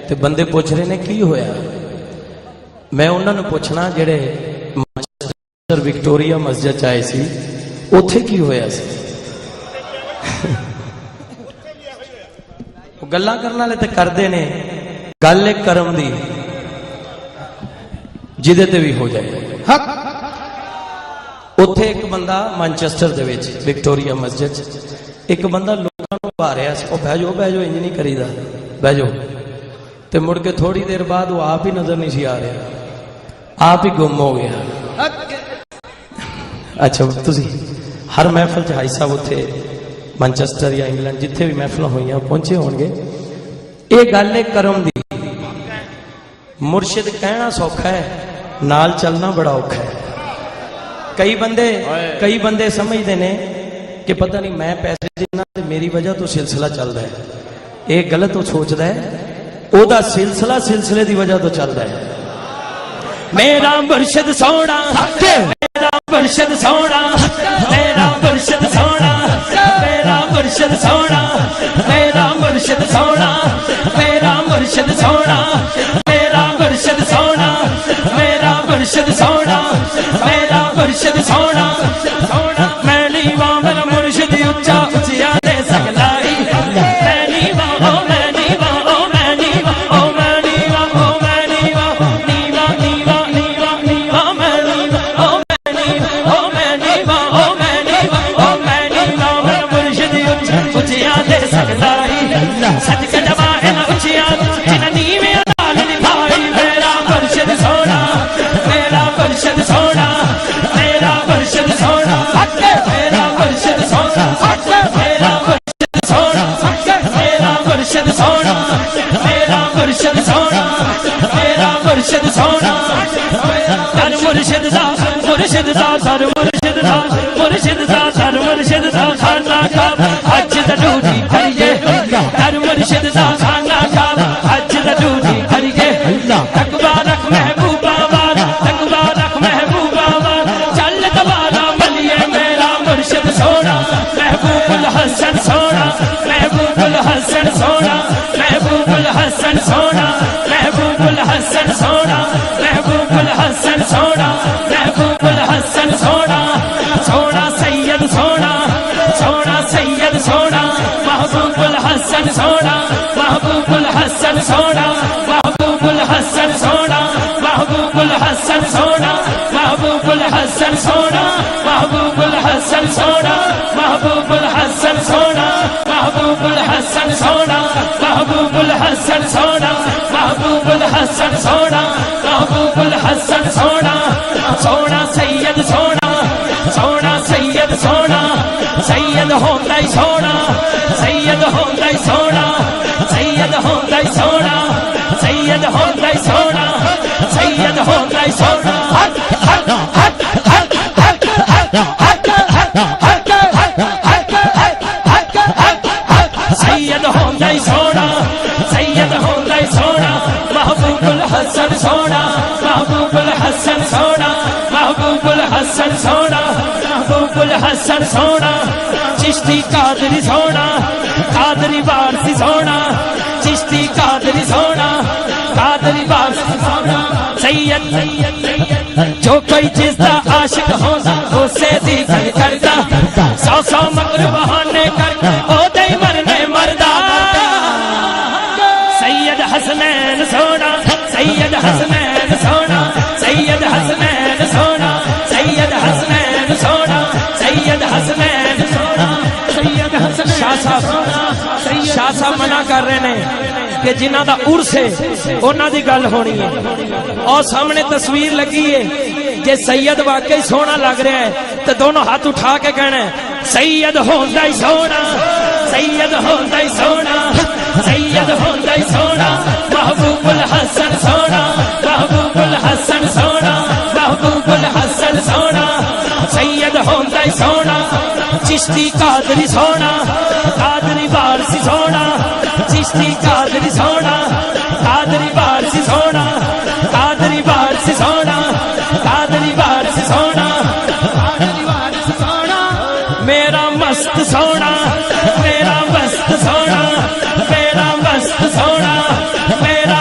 تے بندے پوچھ رہے نے کی ہویا. میں انہوں نے پوچھنا جڑے وکٹوریا مسجد آئے سی اوتھے کی ہویا سی. گلاں کرن والے تے کردے نے گل ایک کرم دی جدے تے بھی ہو جائے حق. اوتھے ایک بندہ مانچسٹر دے وچ وکٹوریا مسجد ایک بندہ لوکاں نوں پا رہا سی. او بہ جاؤ انج نہیں کریدا, بہ جاؤ. تے مڑ کے تھوڑی دیر بعد وہ آپ ہی نظر نہیں سی آ رہا, آپ ہی گم ہو گیا. اچھا تسی ہر محفل چ حاجی صاحب اتنے مانچسٹر یا انگلینڈ جتھے بھی محفل ہوئی پہنچے ہون گے. یہ گل ہے کرم دی. مرشد کہنا سوکھا ہے, نال چلنا بڑا اوکھا ہے. کئی بندے سمجھتے ہیں کہ پتہ نہیں میں پیسے دینا تے میری وجہ تو سلسلہ چل رہا ہے. یہ غلط وہ سوچتا ہے, او دا سلسلہ سلسلے دی وجہ تو چل رہا ہے. میرا مرشد سونا, میرا مرشد سونا, میرا مرشد سونا, میرا مرشد سونا, میرا مرشد سونا, میرا مرشد سونا, میرا مرشد سونا, میرا مرشد سونا, میرا مرشد سونا. میں نہیں ماں میرا مرشد اچا اچیا دے سکلائی. میں نہیں ماں میں نہیں ماں میں نہیں ماں میں نہیں ماں میں نہیں ماں نیوا نیوا نیوا نیوا میں نہیں ماں میں نہیں ماں میں نہیں ماں میں نہیں ماں میں نہیں ماں میرا مرشد اچیا دے سکلائی. سچ کے جماعے نہ اچیا جنہ نیویں دال نبھائی. میرا مرشد سونا, میرا مرشد سونا, میرا مرشد سونا, میرا مرشد سونا, میرا مرشد سونا, میرا مرشد سونا, میرا مرشد سونا, میرا مرشد سونا. در مرشد دا مرشد دا در مرشد دا مرشد دا در مرشد دا خانہ کا حج دا ڈوٹی کھڑیے. در مرشد دا خانہ کا حج دا ڈوٹی کھڑیے. تقوی رکھ محبوبہ وار, تقوی رکھ محبوبہ وار, چل دوبارہ ملیے. میرا مرشد سونا, محبوب الحسن سونا, محبوب الحسن سونا, محبوب الحسن سونا, محبوب الحسن سونا, محبوب الحسن سونا, محبوب الحسن سونا. سونا سید سونا, سونا سید سونا, محبوب الحسن سونا, محبوب الحسن سونا, محبوب الحسن سونا, محبوب الحسن سونا, محبوب الحسن سونا, محبوب الحسن سونا, محبوب الحسن سونا, محبوب الحسن سونا, محبوب الحسن سونا, محبوب الحسن سونا, محبوب الحسن سونا. سونا سید سونا, سونا سید سونا, سید ہوندا ہی سونا, سید ہوندا ہی سونا, سید ہوندا ہی سونا, سید ہوندا ہی سونا, سید ہوندا ہی سونا. سید ہوندا ہی سونا, سید ہوندا ہی سونا, محبوب الحسن سونا, محبوب الحسن سونا, محبوب الحسن سونا, محبوب الحسن سونا. چشتی قادری سونا, قادری وارسی سونا, چشتی قادری سونا, قادری وارسی سونا. سید جو کوئی جس دا عاشق ہوتا اسے دیکھ کرتا, سو سو مکر بہانے کر او دے مرنے مردا. سید حسنین سونا, سید حسنین سونا, سید حسنین سونا, سید حسنین سونا, سید حسنین سونا, سید حسنین. شاہ صاحب منع کر رہے ہیں کہ جنہ دا عرس ہے انہاں دی گل ہونی ہے. اور سامنے تصویر لگی ہے, جے سید واقعی سونا لگ رہا ہے تو دونوں ہاتھ اٹھا کے کہنا ہے سید ہوندا ہی سونا, سید ہوندا ہی سونا, سید ہوندا ہی سونا, محبوب الحسن سونا, محبوب الحسن سونا, محبوب الحسن سونا. سید ہوندا ہی سونا, چشتی قادری سونا, قادری وارسی سونا, چشتی قادری سونا, قادری وارسی سونا, قادری وارسی سونا, قادری وارسی سونا, قادری وارسی سونا. میرا مست سونا, میرا مست سونا, میرا مست سونا, میرا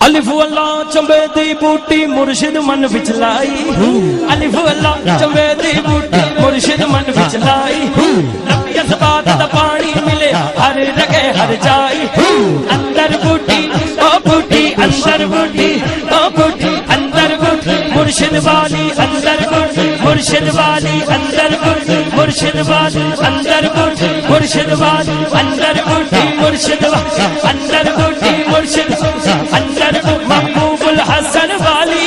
الف اللہ چمبے دی بوٹی مرشد من وچ لائی الف اللہ چمبے دی بوٹی مرشد من وچ لائی ربی اسبات دا پانی ملے ہر جگہ ہر جائی اندر بوٹی او بوٹی اندر بوٹی او بوٹی اندر بوٹی مرشد والی اندر بوٹی مرشد والی اندر بوٹی مرشد والی اندر بوٹی مرشد والی اندر بوٹی مرشد والی اندر بوٹی مرشد اندر محبوب الحسن والی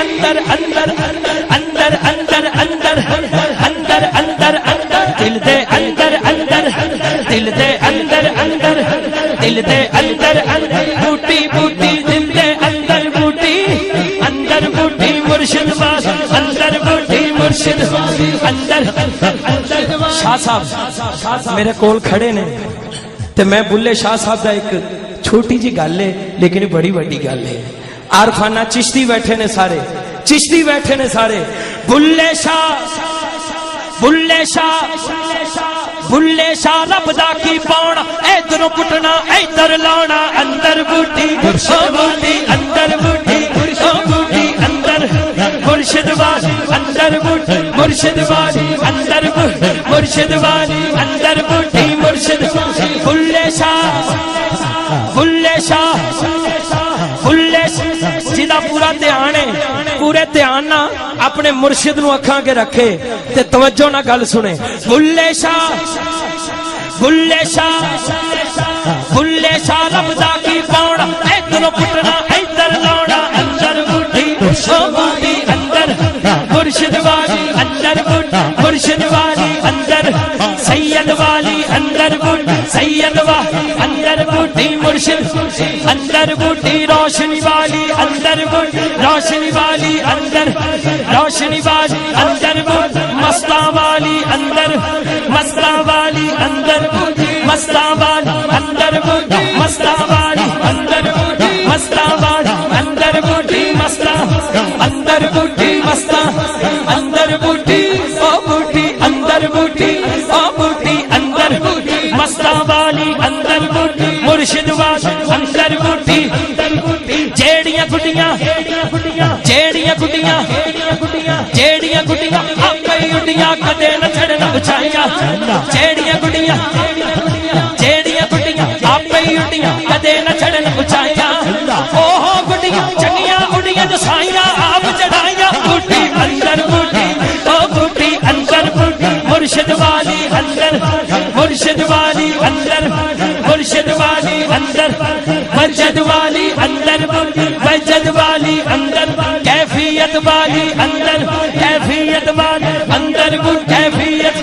اندر اندر اندر اندر اندر اندر اندر اندر دل دے اندر اندر دل دے اندر اندر دل دے اندر اندر بوٹی بوٹی دل دے اندر بوٹی اندر بوٹی مرشد والی اندر بوٹی مرشد اندر اندر شاہ صاحب میرے کول کھڑے نے تے میں بلے شاہ صاحب دا ایک چھوٹی جی گل ہے لیکن بڑی بڑی گل ہے عارفانہ چشتی بیٹھے نے سارے چشتی بیٹھے نے سارے بلے شاہ بلے شاہ بلے شاہ رب دا کی پاؤنا ادھر پٹنا ادھر لانا اندر بوٹی بوٹی اندر بوٹی بوٹی اندر مرشد والی اندر بوٹی مرشد والی اندر بوٹی مرشد والی اندر بوٹی مرشد بلے شاہ بلے شاہ بلے جدا پورا دھیان ہے پورے دھیان نہ اپنے مرشد نو اکھاں کے رکھے تے توجہ نہ گل سنے بلے شاہ بلے شاہ بلے شاہ رب دا کی پاؤنا ادھر پٹنا ادھر لاؤنا اندر بوٹی بوٹی اندر مرشد والی اندر بوٹی مرشد والی اندر سید والی اندر بوٹی سید والی اندر بوٹی مرشد اندر بوٹی روشنی والی اندر بوٹی روشنی والی اندر روشنی والی اندر بوٹی مستا والی اندر مستا والی اندر بوٹی مستا والی اندر بوٹی مستا والی اندر بوٹی مستا والی اندر بوٹی مستا اندر بوٹی مستا اندر بوٹی او بوٹی اندر بوٹی او بوٹی اندر بوٹی مستا والی اندر بوٹی مرشد والی اندر بوٹی جیڑیاں گڈیاں جیڑیاں گڈیاں جیڑیاں گڈیاں آپے اڈیاں کدے نہ چڑھن اچھائیاں جیڑیاں گڈیاں جیڑیاں گڈیاں آپے اڈیاں کدے نہ چڑھن اچھائیاں اوہ گڈیاں چنگیاں اڈیاں جو سائیاں آپ چڑھائیاں بوٹی اندر بوٹی او بوٹی اندر بوٹی مرشد والی اندر مرشد والی اندر مرشد والی اندر مسجد والی اندر مسجد والی اندر کیفیت والی اندر کیفیت والی اندر کیفیت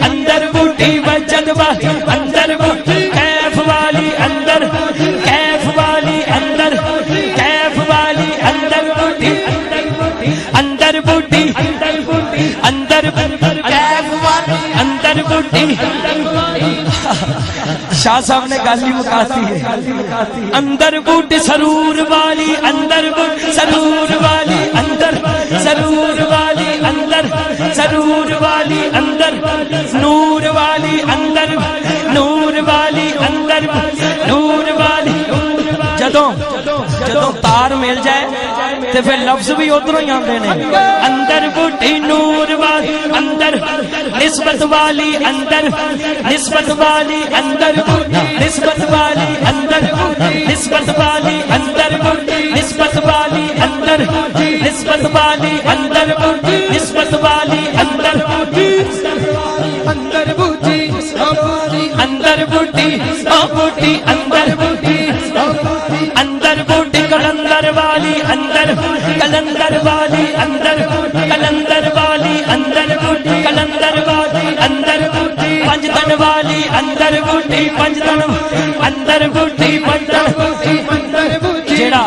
اندر بوٹی مسجد والی اندر کیف والی اندر کیف والی اندر کیف والی اندر بوٹی اندر بوٹی اندر کیف والی اندر بوٹی شاہ صاحب نے گالی مکاتی ہے اندر بوٹی سرور والی اندر بوٹی سرور والی اندر سرور والی اندر سرور والی اندر نور والی اندر نور والی اندر نور والی جدوں تار مل جائے تے پھر لفظ بھی ادھروں ہی آندے نے اندر بوٹی نور والی اندر نسبت والی اندر نسبت والی اندر نسبت والی اندر نسبت والی اندر نسبت والی اندر نسبت والی اندر نسبت والی اندر اندر بوٹی اندر بوٹی بوٹی اندر اندر بوٹی کلندر والی اندر کلندر والی اندر کلندر والی اندر کلندر والی اندر پنجتن والی اندر بوٹی پنجتن اندر بوٹی جیڑا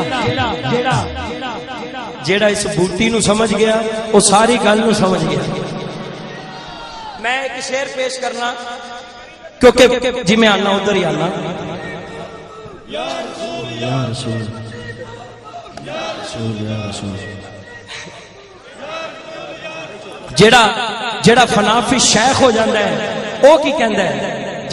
جیڑا اس بوٹی نو سمجھ گیا وہ ساری گل نو سمجھ گیا میں ایک شعر پیش کرنا کیونکہ جی میں آنا ادھر ہی آنا یا رسول یا رسول یا رسول یا رسول جیڑا فنافی شیخ ہو جاندہ ہے وہ کی کہندہ ہے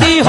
30